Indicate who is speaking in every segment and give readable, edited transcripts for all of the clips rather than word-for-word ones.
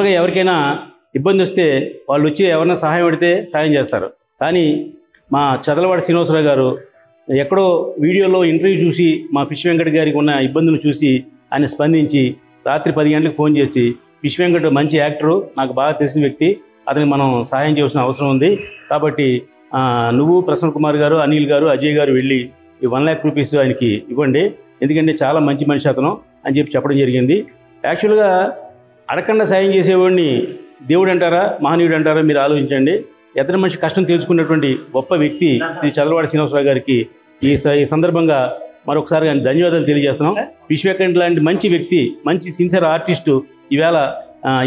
Speaker 1: జనరల్గా ఎవరికైనా ఇబ్బంది వస్తే వాళ్ళు వచ్చి ఎవరైనా సహాయం అడిగితే సహాయం చేస్తారు. కానీ మా చదలవాడ శ్రీనివాసరావు గారు ఎక్కడో వీడియోలో ఇంటర్వ్యూ చూసి మా ఫిష్ వెంకట్ గారికి ఉన్న ఇబ్బందులు చూసి ఆయన స్పందించి రాత్రి 10 గంటలకు ఫోన్ చేసి, ఫిష్ వెంకట్ మంచి యాక్టరు, నాకు బాగా తెలిసిన వ్యక్తి, అతనికి మనం సహాయం చేయాల్సిన అవసరం ఉంది, కాబట్టి నువ్వు ప్రసన్న కుమార్ గారు, అనిల్ గారు, అజయ్ గారు వెళ్ళి ఈ 1 లక్ష రూపీస్ ఆయనకి ఇవ్వండి, ఎందుకంటే చాలా మంచి మనిషి అతను అని చెప్పడం జరిగింది. యాక్చువల్గా అడగకుండా సాయం చేసేవాడిని దేవుడు అంటారా, మహనీయుడు అంటారా, మీరు ఆలోచించండి. ఎతని మనిషి కష్టం తెలుసుకున్నటువంటి గొప్ప వ్యక్తి శ్రీ చదలవాడ శ్రీనివాసరావు గారికి ఈ సందర్భంగా మరొకసారి ఆయన ధన్యవాదాలు తెలియజేస్తున్నాం. ఫిష్ వెంకట్ లాంటి మంచి వ్యక్తి, మంచి సిన్సియర్ ఆర్టిస్టు ఈవేళ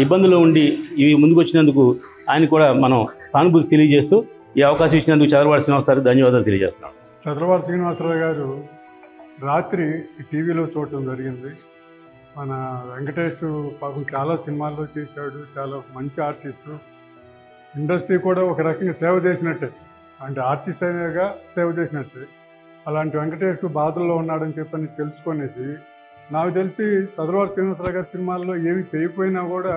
Speaker 1: ఇబ్బందుల్లో ఉండి ఇవి ముందుకు వచ్చినందుకు ఆయన కూడా మనం సానుభూతి తెలియజేస్తూ ఈ అవకాశం ఇచ్చినందుకు చదలవాడ శ్రీనివాసరావు దాన్యవాదాలు తెలియజేస్తున్నాం.
Speaker 2: చదలవాడ శ్రీనివాసరావు గారు రాత్రి టీవీలో చూడటం జరిగింది. మన వెంకటేష్ పాపం చాలా సినిమాల్లో చేశాడు, చాలా మంచి ఆర్టిస్టు, ఇండస్ట్రీ కూడా ఒక రకంగా సేవ చేసినట్టే, అంటే ఆర్టిస్ట్ అయినగా సేవ చేసినట్టే. అలాంటి వెంకటేష్ బాధల్లో ఉన్నాడని చెప్పని తెలుసుకునేది నాకు తెలిసి చదలవాడ శ్రీనివాసరావు గారి సినిమాల్లో ఏమి చేయకపోయినా కూడా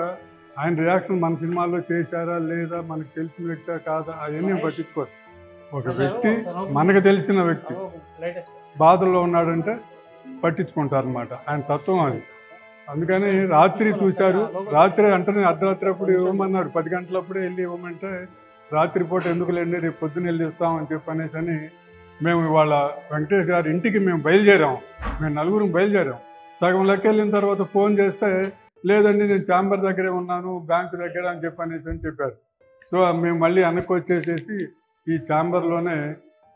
Speaker 2: ఆయన రియాక్షన్ మన సినిమాల్లో చేశారా లేదా, మనకు తెలిసిన వ్యక్తి కాదా, అవన్నీ పట్టించుకోరు. ఒక వ్యక్తి మనకు తెలిసిన వ్యక్తి బాధల్లో ఉన్నాడంటే పట్టించుకుంటారనమాట, ఆయన తత్వం అది. అందుకని రాత్రి చూశారు, రాత్రి అంటే అర్ధరాత్రి అప్పుడు ఇవ్వమన్నాడు, 10 గంటలప్పుడే వెళ్ళి ఇవ్వమంటే రాత్రిపూట ఎందుకులేండి రేపు పొద్దున్న వెళ్ళి ఇస్తామని చెప్పనేసి అని మేము ఇవాళ వెంకటేష్ గారి ఇంటికి మేము బయలుదేరాం. మేము 4 బయలుదేరాం. సగం లెక్క వెళ్ళిన తర్వాత ఫోన్ చేస్తే లేదండి నేను ఛాంబర్ దగ్గరే ఉన్నాను, బ్యాంకు దగ్గర అని చెప్పారు. సో మేము మళ్ళీ వెనక్కి వచ్చేసేసి ఈ ఛాంబర్లోనే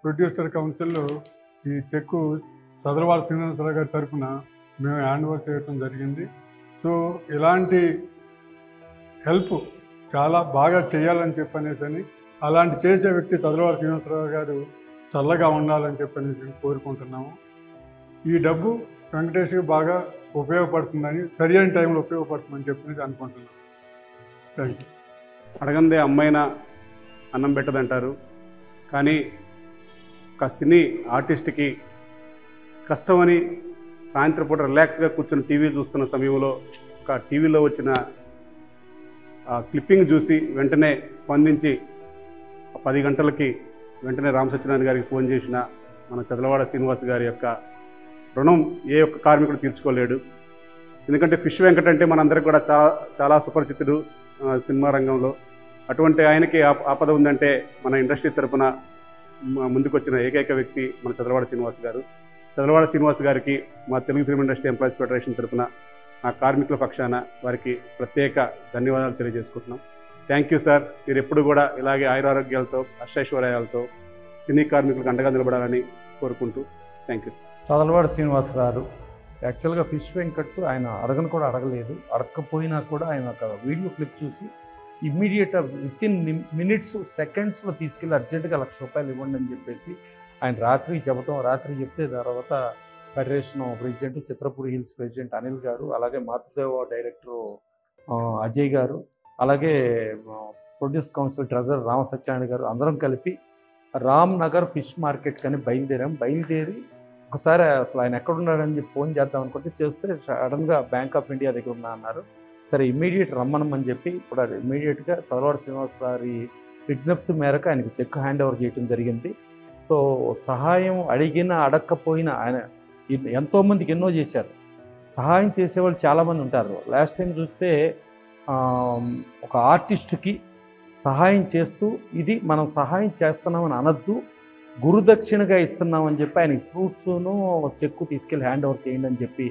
Speaker 2: ప్రొడ్యూసర్ కౌన్సిల్లో ఈ చెక్కు చదలవాడ శ్రీనివాసరావు గారి తరఫున మేము హ్యాండ్ ఓవర్ చేయడం జరిగింది. సో ఇలాంటి హెల్ప్ చాలా బాగా చేయాలని చెప్పనేసి అలాంటి చేసే వ్యక్తి చదలవాడ శ్రీనివాసరావు గారు చల్లగా ఉండాలని చెప్పనేసి కోరుకుంటున్నాము. ఈ డబ్బు వెంకటేష్కి బాగా ఉపయోగపడుతుందని, సరైన టైంలో ఉపయోగపడుతుందని చెప్పనేసి అనుకుంటున్నాను. Thank you.
Speaker 3: అడగందే అమ్మాయినా అన్నం పెట్టదంటారు, కానీ ఒక సినీ ఆర్టిస్ట్కి కష్టమని సాయంత్రం పూట రిలాక్స్గా కూర్చొని టీవీ చూస్తున్న సమయంలో ఒక టీవీలో వచ్చిన క్లిప్పింగ్ చూసి వెంటనే స్పందించి 10 గంటలకి వెంటనే రామ్ సత్యనారాయణ గారికి ఫోన్ చేసిన మన చదలవాడ శ్రీనివాస్ గారి యొక్క రుణం ఏ ఒక్క కార్మికుడు తీర్చుకోలేడు. ఎందుకంటే ఫిష్ వెంకట్ అంటే మనందరికీ కూడా చాలా సుపరిచితుడు సినిమా రంగంలో. అటువంటి ఆయనకి ఆపద ఉందంటే మన ఇండస్ట్రీ తరఫున ముందుకొచ్చిన ఏకైక వ్యక్తి మన చదలవాడ శ్రీనివాస్ గారు. చదలవాడ శ్రీనివాస్ గారికి మా Telugu film industry employees federation తరఫున ఆ కార్మికుల పక్షాన వారికి ప్రత్యేక ధన్యవాదాలు తెలియజేసుకుంటున్నాం. Thank you sir. మీరు ఎప్పుడు కూడా ఇలాగే ఆయురారోగ్యాలతో అష్టైశ్వర్యాలతో సినీ కార్మికులకు అండగా నిలబడాలని కోరుకుంటూ thank you sir.
Speaker 4: Chadalavada Srinivas గారు యాక్చువల్గా ఫిష్ వెంకట్ ఆయన అడగను కూడా అడగలేదు, అడగకపోయినా కూడా ఆయన ఒక వీడియో క్లిప్ చూసి ఇమ్మీడియట్గా వితిన్ మినిట్స్ సెకండ్స్లో తీసుకెళ్ళి అర్జెంటుగా ₹1,00,000 ఇవ్వండి అని చెప్పేసి ఆయన రాత్రి చెప్తే తర్వాత federation president, Chitrapuri hills president Anil గారు, అలాగే మాతృదేవ డైరెక్టర్ అజయ్ గారు, అలాగే produce council treasurer Rama Satyanarayana గారు అందరం కలిపి రామ్ నగర్ ఫిష్ మార్కెట్ కానీ బయలుదేరి ఒకసారి అసలు ఆయన ఎక్కడున్నాడని చెప్పి ఫోన్ చేద్దాం అనుకుంటే చేస్తే సడన్గా బ్యాంక్ ఆఫ్ ఇండియా దగ్గర ఉన్నా అన్నారు. సరే ఇమ్మీడియట్ రమ్మనమని చెప్పి ఇప్పుడు ఇమ్మీడియట్గా చదలవాడ శ్రీనివాస్ గారి విజ్ఞప్తి మేరకు ఆయనకి చెక్ హ్యాండ్ ఓవర్ చేయడం జరిగింది. సో సహాయం అడిగినా అడగకపోయినా ఆయన ఎంతోమందికి ఎన్నో చేశారు. సహాయం చేసేవాళ్ళు చాలామంది ఉంటారు. లాస్ట్ టైం చూస్తే ఒక ఆర్టిస్ట్కి సహాయం చేస్తూ ఇది మనం సహాయం చేస్తున్నామని అనద్దు, గురుదక్షిణగా ఇస్తున్నామని చెప్పి ఆయనకి ఫ్రూట్స్ను చెక్కు తీసుకెళ్ళి హ్యాండ్ ఓవర్ చేయండి అని చెప్పి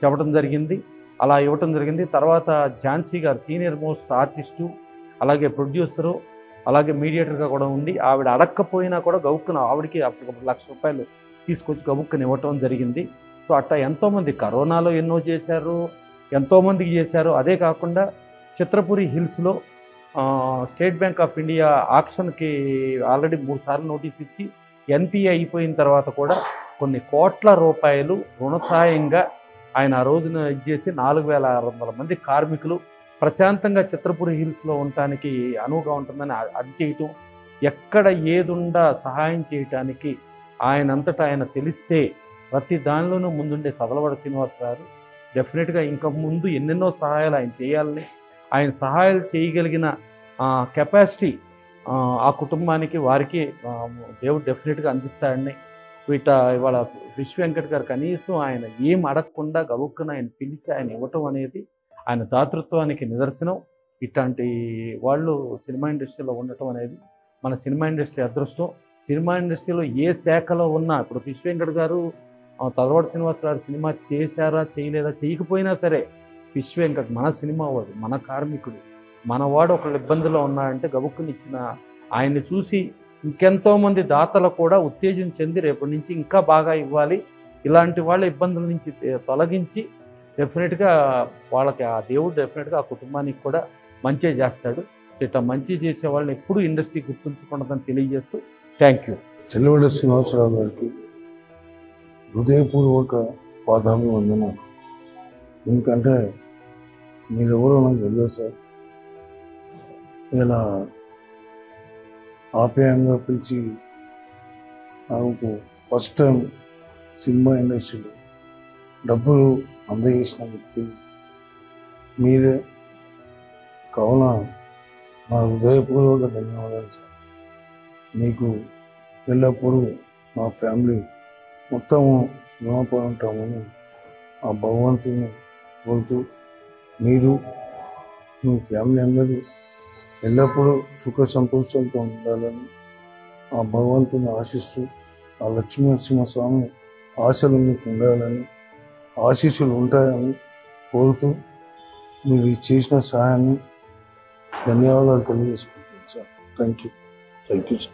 Speaker 4: చెప్పడం జరిగింది. అలా ఇవ్వటం జరిగింది. తర్వాత ఝాన్సీ గారు సీనియర్ మోస్ట్ ఆర్టిస్టు, అలాగే ప్రొడ్యూసరు, అలాగే మీడియేటర్గా కూడా ఉంది. ఆవిడ అడగకపోయినా కూడా గబుక్కున ఆవిడకి అప్పుడు ₹1,00,000 తీసుకొచ్చి గబుక్కుని ఇవ్వటం జరిగింది. సో అట్టా ఎంతోమంది కరోనాలో ఎన్నో చేశారు, ఎంతోమందికి చేశారు. అదే కాకుండా చిత్రపురి హిల్స్లో స్టేట్ బ్యాంక్ ఆఫ్ ఇండియా ఆక్షన్కి ఆల్రెడీ 3 సార్లు నోటీస్ ఇచ్చి ఎన్పిఏ అయిపోయిన తర్వాత కూడా కొన్ని కోట్ల రూపాయలు రుణ సాయంగా ఆయన ఆ రోజున ఇచ్చేసి 4,600 మంది కార్మికులు ప్రశాంతంగా చిత్రపురి హిల్స్లో ఉండటానికి అనువుగా ఉంటుందని అది చేయటం, ఎక్కడ ఏదుండా సహాయం చేయటానికి ఆయనంతటా ఆయన తెలిస్తే ప్రతి దానిలోనూ ముందుండే చదలవాడ శ్రీనివాస్ గారు డెఫినెట్గా ఇంకా ముందు ఎన్నెన్నో సహాయాలు ఆయన చేయాలని ఆయన సహాయాలు చేయగలిగిన కెపాసిటీ ఆ కుటుంబానికి వారికి దేవుడు డెఫినెట్గా అందిస్తాడని ఇవాళ విశ్వ వెంకట్ గారు కనీసం ఆయన ఏం అడగకుండా గబుక్కున ఆయన పిలిచి ఆయన ఇవ్వటం అనేది ఆయన దాతృత్వానికి నిదర్శనం. ఇట్లాంటి వాళ్ళు సినిమా ఇండస్ట్రీలో ఉండటం అనేది మన సినిమా ఇండస్ట్రీ అదృష్టం. సినిమా ఇండస్ట్రీలో ఏ శాఖలో ఉన్నా ఇప్పుడు విశ్వ వెంకట్ గారు చదలవాడ శ్రీనివాసరావు సినిమా చేశారా చేయలేదా చేయకపోయినా సరే విశ్వ వెంకట్ మన సినిమా వాడు, మన కార్మికుడు, మనవాడు ఒకళ్ళు ఇబ్బందిలో ఉన్నాడంటే గబుక్కుని ఇచ్చిన ఆయన్ని చూసి ఇంకెంతోమంది దాతలు కూడా ఉత్తేజం చెంది రేపటి నుంచి ఇంకా బాగా ఇవ్వాలి, ఇలాంటి వాళ్ళ ఇబ్బందుల నుంచి తొలగించి డెఫినెట్గా వాళ్ళకి ఆ దేవుడు డెఫినెట్గా ఆ కుటుంబానికి కూడా మంచి చేస్తాడు. సో ఇట్లా మంచి చేసే వాళ్ళని ఎప్పుడూ ఇండస్ట్రీ గుర్తుంచుకుంటుందని తెలియజేస్తూ థ్యాంక్ యూ.
Speaker 5: చదలవాడ శ్రీనివాసరావు గారికి హృదయపూర్వక పాదాభివందనం. ఎందుకంటే మీరెవరో నాకు తెలియదు సార్. ఇలా ఆప్యాయంగా పిలిచి నాకు ఫస్ట్ టైం సినిమా ఇండస్ట్రీలో డబ్బులు అందజేసిన వ్యక్తి మీరే. కావున నా హృదయపూర్వక ధన్యవాదాలు సార్. మీకు ఎల్లప్పుడూ మా ఫ్యామిలీ మొత్తము రుణపడి ఉంటామని ఆ భగవంతుని కోరుతూ మీరు మీ ఫ్యామిలీ అందరూ ఎల్లప్పుడూ సుఖ సంతోషాలతో ఉండాలని ఆ భగవంతుని ఆశిస్తూ ఆ లక్ష్మీనరసింహస్వామి ఆశలు మీకు ఉండాలని ఆశీస్సులు ఉంటాయని కోరుతూ మీరు చేసిన సహాయాన్ని ధన్యవాదాలు తెలియజేసుకుంటున్నాను సార్. Thank you sir.